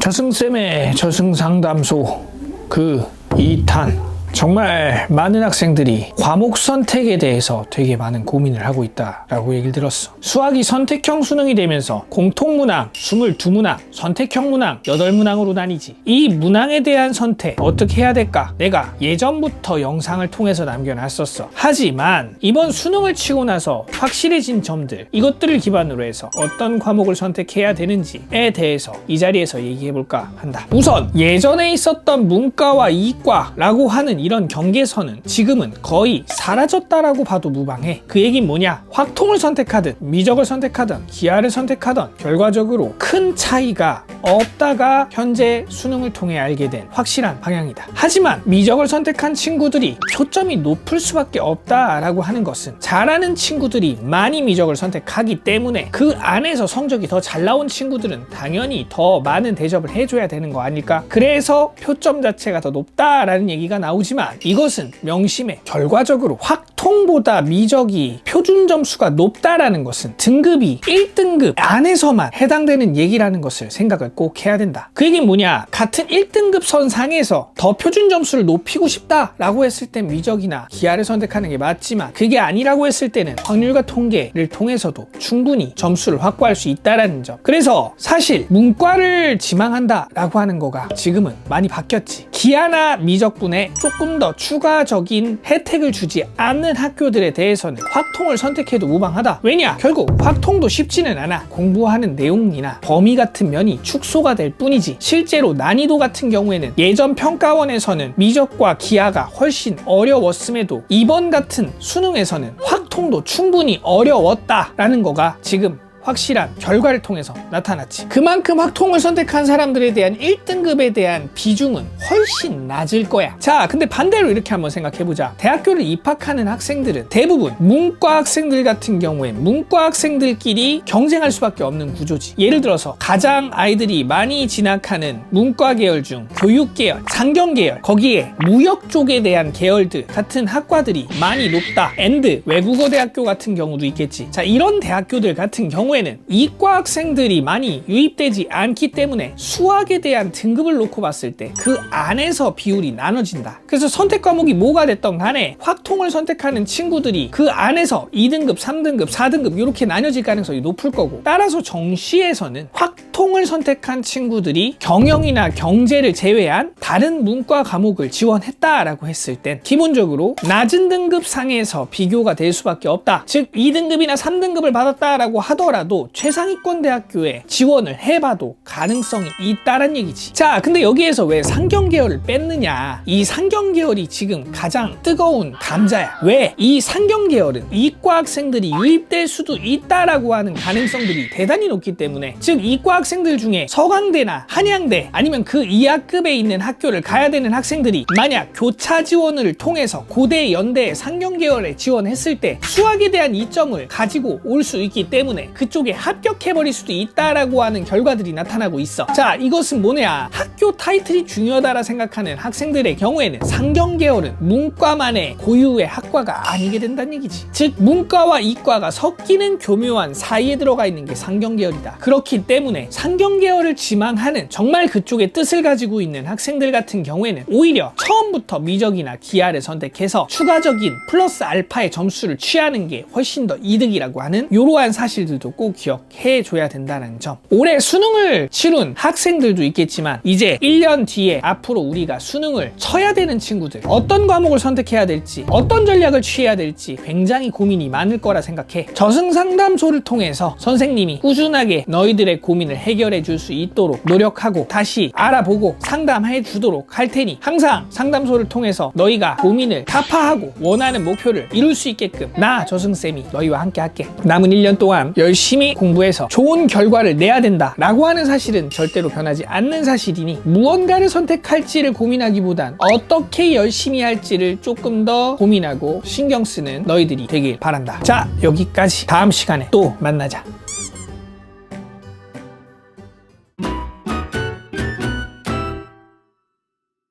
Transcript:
저승쌤의 저승상담소 그 2탄. 정말 많은 학생들이 과목 선택에 대해서 되게 많은 고민을 하고 있다라고 얘기를 들었어. 수학이 선택형 수능이 되면서 공통문항 22문항, 선택형 문항 8문항으로 나뉘지. 이 문항에 대한 선택 어떻게 해야 될까? 내가 예전부터 영상을 통해서 남겨놨었어. 하지만 이번 수능을 치고 나서 확실해진 점들, 이것들을 기반으로 해서 어떤 과목을 선택해야 되는지에 대해서 이 자리에서 얘기해볼까 한다. 우선 예전에 있었던 문과와 이과라고 하는 이런 경계선은 지금은 거의 사라졌다라고 봐도 무방해. 그 얘기는 뭐냐? 확통을 선택하든 미적을 선택하든 기하를 선택하든 결과적으로 큰 차이가 없다가 현재 수능을 통해 알게 된 확실한 방향이다. 하지만 미적을 선택한 친구들이 표점이 높을 수밖에 없다라고 하는 것은 잘하는 친구들이 많이 미적을 선택하기 때문에 그 안에서 성적이 더 잘 나온 친구들은 당연히 더 많은 대접을 해줘야 되는 거 아닐까? 그래서 표점 자체가 더 높다라는 얘기가 나오지만 이것은 명심해. 결과적으로 확통보다 미적이 표준 점수가 높다라는 것은 등급이 1등급 안에서만 해당되는 얘기라는 것을 생각을 꼭 해야 된다. 그 얘기는 뭐냐? 같은 1등급 선상에서 더 표준 점수를 높이고 싶다라고 했을 땐 미적이나 기하를 선택하는 게 맞지만 그게 아니라고 했을 때는 확률과 통계를 통해서도 충분히 점수를 확보할 수 있다라는 점. 그래서 사실 문과를 지망한다라고 하는 거가 지금은 많이 바뀌었지. 기하나 미적분에 조금 더 추가적인 혜택을 주지 않는 학교들에 대해서는 확통을 선택해도 무방하다. 왜냐? 결국 확통도 쉽지는 않아. 공부하는 내용이나 범위 같은 면이 축소가 될 뿐이지 실제로 난이도 같은 경우에는 예전 평가원에서는 미적과 기하가 훨씬 어려웠음에도 이번 같은 수능에서는 확통도 충분히 어려웠다라는 거가 지금 확실한 결과를 통해서 나타났지. 그만큼 확통을 선택한 사람들에 대한 1등급에 대한 비중은 훨씬 낮을 거야. 자, 근데 반대로 이렇게 한번 생각해보자. 대학교를 입학하는 학생들은 대부분 문과 학생들 같은 경우에 문과 학생들끼리 경쟁할 수밖에 없는 구조지. 예를 들어서 가장 아이들이 많이 진학하는 문과 계열 중 교육 계열, 상경 계열, 거기에 무역 쪽에 대한 계열들 같은 학과들이 많이 높다. 앤드 외국어 대학교 같은 경우도 있겠지. 자, 이런 대학교들 같은 경우에는 이과 학생들이 많이 유입되지 않기 때문에 수학에 대한 등급을 놓고 봤을 때 그 안에서 비율이 나눠진다. 그래서 선택 과목이 뭐가 됐던 간에 확통을 선택하는 친구들이 그 안에서 2등급, 3등급, 4등급 이렇게 나눠질 가능성이 높을 거고, 따라서 정시에서는 확통을 선택한 친구들이 경영이나 경제를 제외한 다른 문과 과목을 지원했다라고 했을 땐 기본적으로 낮은 등급 상에서 비교가 될 수밖에 없다. 즉 2등급이나 3등급을 받았다라고 하더라도 최상위권 대학교에 지원을 해봐도 가능성이 있다란 얘기지. 자, 근데 여기에서 왜 상경 계열을 뺐느냐? 이 상경 계열이 지금 가장 뜨거운 감자야. 왜? 이 상경 계열은 이과 학생들이 유입될 수도 있다라고 하는 가능성들이 대단히 높기 때문에, 즉 이과 학생들 중에 서강대나 한양대 아니면 그 이하급에 있는 학교를 가야 되는 학생들이 만약 교차 지원을 통해서 고대, 연대, 상경 계열에 지원했을 때 수학에 대한 이점을 가지고 올 수 있기 때문에 그쪽에 합격해버릴 수도 있다라고 하는 결과들이 나타나고 있어. 자, 이것은 뭐냐? 학교 타이틀이 중요하다라 생각하는 학생들의 경우에는 상경 계열은 문과만의 고유의 학과가 아니게 된다는 얘기지. 즉 문과와 이과가 섞이는 교묘한 사이에 들어가 있는 게 상경 계열이다. 그렇기 때문에 상경 계열을 지망하는 정말 그쪽의 뜻을 가지고 있는 학생들 같은 경우에는 오히려 처음부터 미적이나 기하를 선택해서 추가적인 플러스 알파의 점수를 취하는 게 훨씬 더 이득이라고 하는 이러한 사실들도 꼭 기억해 줘야 된다는 점. 올해 수능을 치룬 학생들도 있겠지만 이제 1년 뒤에 앞으로 우리가 수능을 쳐야 되는 친구들, 어떤 과목을 선택해야 될지, 어떤 전략을 취해야 될지 굉장히 고민이 많을 거라 생각해. 저승상담소를 통해서 선생님이 꾸준하게 너희들의 고민을 해결해 줄 수 있도록 노력하고 다시 알아보고 상담해 주도록 할 테니 항상 상담소를 통해서 너희가 고민을 타파하고 원하는 목표를 이룰 수 있게끔 나 저승쌤이 너희와 함께 할게. 남은 1년 동안 열심히 공부해서 좋은 결과를 내야 된다 라고 하는 사실은 절대로 변하지 않는 사실이니 무언가를 선택할지를 고민하기보단 어떻게 열심히 할지를 조금 더 고민하고 신경 쓰는 너희들이 되길 바란다. 자, 여기까지. 다음 시간에 또 만나자.